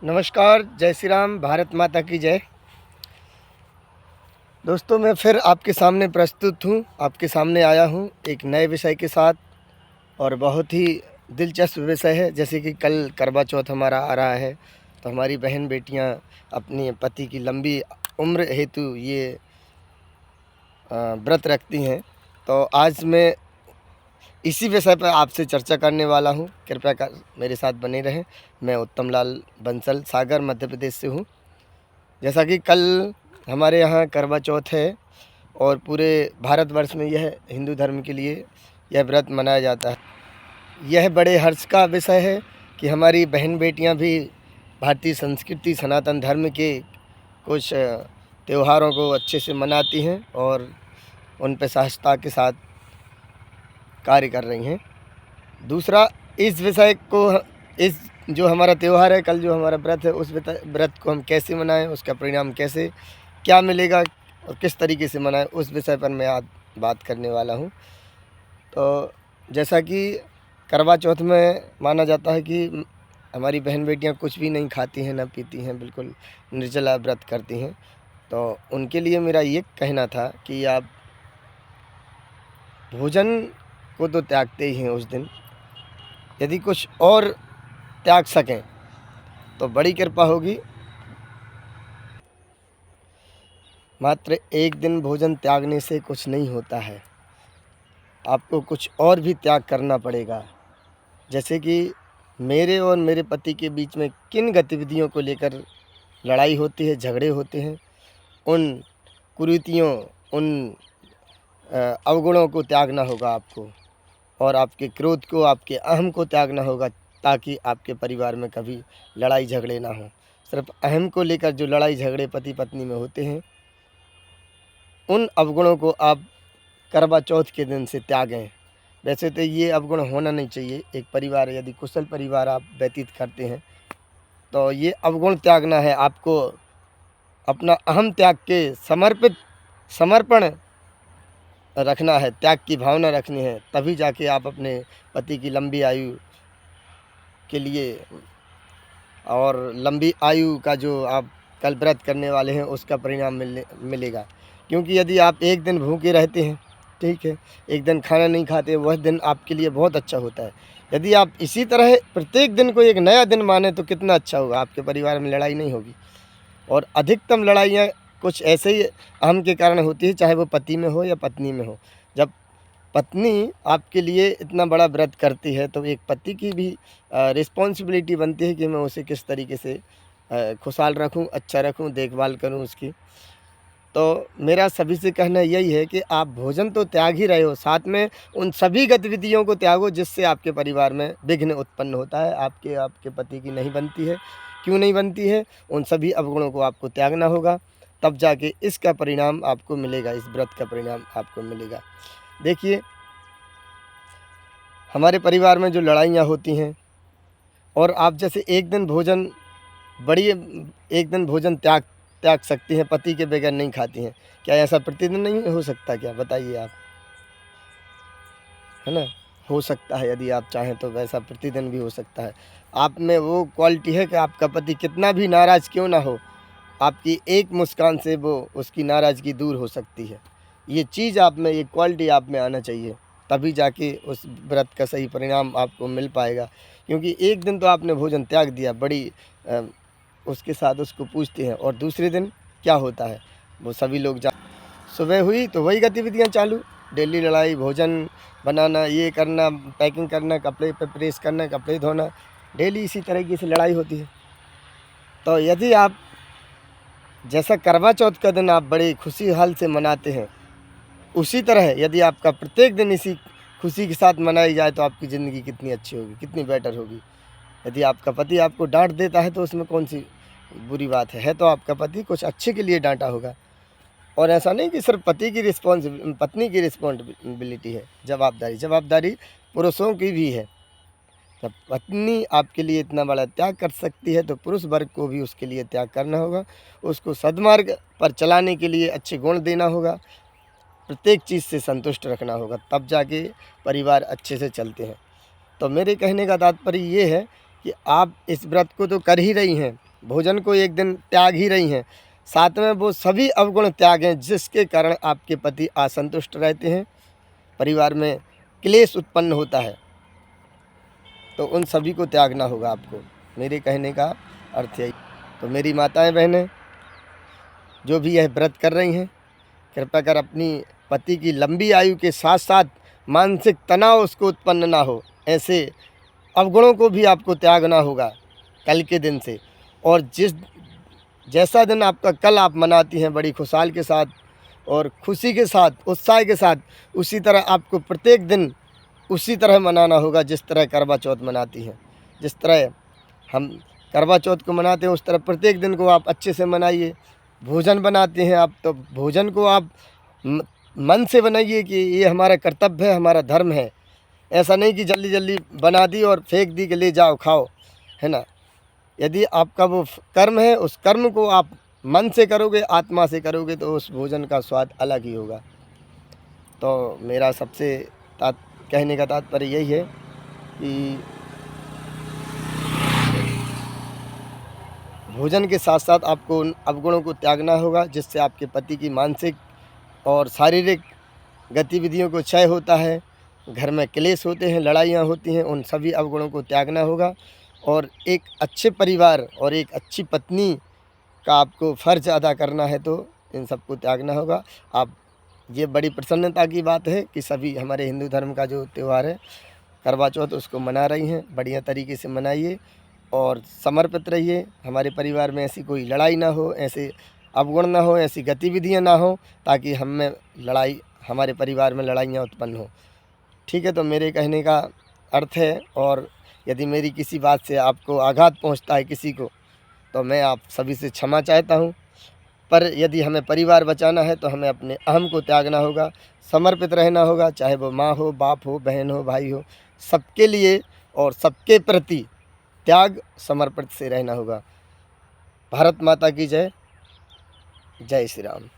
नमस्कार, जय श्री राम, भारत माता की जय। दोस्तों, मैं फिर आपके सामने प्रस्तुत हूँ, आपके सामने आया हूँ एक नए विषय के साथ और बहुत ही दिलचस्प विषय है। जैसे कि कल करवा चौथ हमारा आ रहा है, तो हमारी बहन बेटियाँ अपने पति की लंबी उम्र हेतु ये व्रत रखती हैं। तो आज मैं इसी विषय पर आपसे चर्चा करने वाला हूँ। कृपया कर मेरे साथ बने रहें। मैं उत्तम लाल बंसल, सागर, मध्य प्रदेश से हूँ। जैसा कि कल हमारे यहाँ करवा चौथ है और पूरे भारतवर्ष में यह हिंदू धर्म के लिए यह व्रत मनाया जाता है। यह बड़े हर्ष का विषय है कि हमारी बहन बेटियां भी भारतीय संस्कृति, सनातन धर्म के कुछ त्योहारों को अच्छे से मनाती हैं और उन पर सहजता के साथ कार्य कर रही हैं। दूसरा, इस विषय को इस जो हमारा त्यौहार है, कल जो हमारा व्रत है, उस व्रत को हम कैसे मनाएं, उसका परिणाम कैसे क्या मिलेगा और किस तरीके से मनाएं, उस विषय पर मैं आज बात करने वाला हूं। तो जैसा कि करवा चौथ में माना जाता है कि हमारी बहन बेटियां कुछ भी नहीं खाती हैं, ना पीती हैं, बिल्कुल निर्जला व्रत करती हैं। तो उनके लिए मेरा ये कहना था कि आप भोजन को तो त्यागते ही हैं उस दिन, यदि कुछ और त्याग सकें तो बड़ी कृपा होगी। मात्र एक दिन भोजन त्यागने से कुछ नहीं होता है, आपको कुछ और भी त्याग करना पड़ेगा। जैसे कि मेरे और मेरे पति के बीच में किन गतिविधियों को लेकर लड़ाई होती है, झगड़े होते हैं, उन कुरीतियों, उन अवगुणों को त्यागना होगा आपको, और आपके क्रोध को, आपके अहम को त्यागना होगा, ताकि आपके परिवार में कभी लड़ाई झगड़े ना हो। सिर्फ अहम को लेकर जो लड़ाई झगड़े पति पत्नी में होते हैं, उन अवगुणों को आप करवा चौथ के दिन से त्यागें। वैसे तो ये अवगुण होना नहीं चाहिए। एक परिवार, यदि कुशल परिवार आप व्यतीत करते हैं, तो ये अवगुण त्यागना है आपको। अपना अहम त्याग के समर्पण रखना है, त्याग की भावना रखनी है, तभी जाके आप अपने पति की लंबी आयु के लिए और लंबी आयु का जो आप कल व्रत करने वाले हैं, उसका परिणाम मिलेगा। क्योंकि यदि आप एक दिन भूखे रहते हैं, ठीक है, एक दिन खाना नहीं खाते, वह दिन आपके लिए बहुत अच्छा होता है। यदि आप इसी तरह प्रत्येक दिन को एक नया दिन माने तो कितना अच्छा होगा। आपके परिवार में लड़ाई नहीं होगी। और अधिकतम लड़ाइयाँ कुछ ऐसे ही अहम के कारण होती है, चाहे वो पति में हो या पत्नी में हो। जब पत्नी आपके लिए इतना बड़ा व्रत करती है, तो एक पति की भी रिस्पॉन्सिबिलिटी बनती है कि मैं उसे किस तरीके से खुशहाल रखूं, अच्छा रखूं, देखभाल करूं उसकी। तो मेरा सभी से कहना यही है कि आप भोजन तो त्याग ही रहे हो, साथ में उन सभी गतिविधियों को त्यागो जिससे आपके परिवार में विघ्न उत्पन्न होता है, आपके पति की नहीं बनती है। क्यों नहीं बनती है? उन सभी अवगुणों को आपको त्यागना होगा, तब जाके इसका परिणाम आपको मिलेगा, इस व्रत का परिणाम आपको मिलेगा। देखिए, हमारे परिवार में जो लड़ाइयाँ होती हैं, और आप जैसे एक दिन भोजन त्याग त्याग सकती हैं, पति के बगैर नहीं खाती हैं, क्या ऐसा प्रतिदिन नहीं हो सकता? क्या बताइए आप, है ना? हो सकता है, यदि आप चाहें तो वैसा प्रतिदिन भी हो सकता है। आप में वो क्वालिटी है कि आपका पति कितना भी नाराज़ क्यों ना हो, आपकी एक मुस्कान से वो उसकी नाराज़गी दूर हो सकती है। ये चीज़ आप में, ये क्वालिटी आप में आना चाहिए, तभी जाके उस व्रत का सही परिणाम आपको मिल पाएगा। क्योंकि एक दिन तो आपने भोजन त्याग दिया, बड़ी उसके साथ उसको पूछते हैं, और दूसरे दिन क्या होता है, वो सभी लोग सुबह हुई तो वही गतिविधियाँ चालू, डेली लड़ाई, भोजन बनाना, ये करना, पैकिंग करना, कपड़े पे प्रेस करना, कपड़े धोना, डेली इसी तरीके से लड़ाई होती है। तो यदि आप जैसा करवा चौथ का दिन आप बड़ी खुशी हाल से मनाते हैं, उसी तरह यदि आपका प्रत्येक दिन इसी खुशी के साथ मनाई जाए, तो आपकी ज़िंदगी कितनी अच्छी होगी, कितनी बेटर होगी। यदि आपका पति आपको डांट देता है, तो उसमें कौन सी बुरी बात है तो आपका पति कुछ अच्छे के लिए डांटा होगा। और ऐसा नहीं कि सिर्फ पत्नी की रिस्पॉन्सिबिलिटी है, जवाबदारी पुरुषों की भी है। जब पत्नी आपके लिए इतना बड़ा त्याग कर सकती है, तो पुरुष वर्ग को भी उसके लिए त्याग करना होगा, उसको सद्मार्ग पर चलाने के लिए अच्छे गुण देना होगा, प्रत्येक चीज़ से संतुष्ट रखना होगा, तब जाके परिवार अच्छे से चलते हैं। तो मेरे कहने का तात्पर्य ये है कि आप इस व्रत को तो कर ही रही हैं, भोजन को एक दिन त्याग ही रही हैं, साथ में वो सभी अवगुण त्याग हैं जिसके कारण आपके पति असंतुष्ट रहते हैं, परिवार में क्लेश उत्पन्न होता है, तो उन सभी को त्यागना होगा आपको। मेरे कहने का अर्थ यही। तो मेरी माताएं बहनें जो भी यह व्रत कर रही हैं, कृपया कर अपनी पति की लंबी आयु के साथ साथ मानसिक तनाव उसको उत्पन्न ना हो, ऐसे अवगुणों को भी आपको त्यागना होगा कल के दिन से। और जैसा दिन आपका कल आप मनाती हैं बड़ी खुशहाल के साथ और खुशी के साथ, उत्साह के साथ, उसी तरह आपको प्रत्येक दिन उसी तरह मनाना होगा जिस तरह करवा चौथ मनाती हैं। जिस तरह हम करवा चौथ को मनाते हैं उस तरह प्रत्येक दिन को आप अच्छे से मनाइए। भोजन बनाते हैं आप, तो भोजन को आप मन से बनाइए कि ये हमारा कर्तव्य है, हमारा धर्म है। ऐसा नहीं कि जल्दी जल्दी बना दी और फेंक दी कि ले जाओ खाओ, है ना। यदि आपका वो कर्म है, उस कर्म को आप मन से करोगे, आत्मा से करोगे, तो उस भोजन का स्वाद अलग ही होगा। तो मेरा सबसे कहने का तात्पर्य यही है कि भोजन के साथ साथ आपको उन अवगुणों को त्यागना होगा जिससे आपके पति की मानसिक और शारीरिक गतिविधियों को क्षय होता है, घर में क्लेश होते हैं, लड़ाइयाँ होती हैं, उन सभी अवगुणों को त्यागना होगा। और एक अच्छे परिवार और एक अच्छी पत्नी का आपको फ़र्ज अदा करना है, तो इन सबको त्यागना होगा। आप ये बड़ी प्रसन्नता की बात है कि सभी हमारे हिंदू धर्म का जो त्यौहार है करवा चौथ उसको मना रही हैं। बढ़िया तरीके से मनाइए और समर्पित रहिए। हमारे परिवार में ऐसी कोई लड़ाई ना हो, ऐसे अवगुण ना हो, ऐसी गतिविधियां ना हो, ताकि हमारे परिवार में लड़ाइयाँ उत्पन्न हो। ठीक है, तो मेरे कहने का अर्थ है। और यदि मेरी किसी बात से आपको आघात पहुंचता है किसी को, तो मैं आप सभी से क्षमा चाहता हूं। पर यदि हमें परिवार बचाना है तो हमें अपने अहम को त्यागना होगा, समर्पित रहना होगा, चाहे वो माँ हो, बाप हो, बहन हो, भाई हो, सबके लिए और सबके प्रति त्याग समर्पित से रहना होगा। भारत माता की जय। जय श्री राम।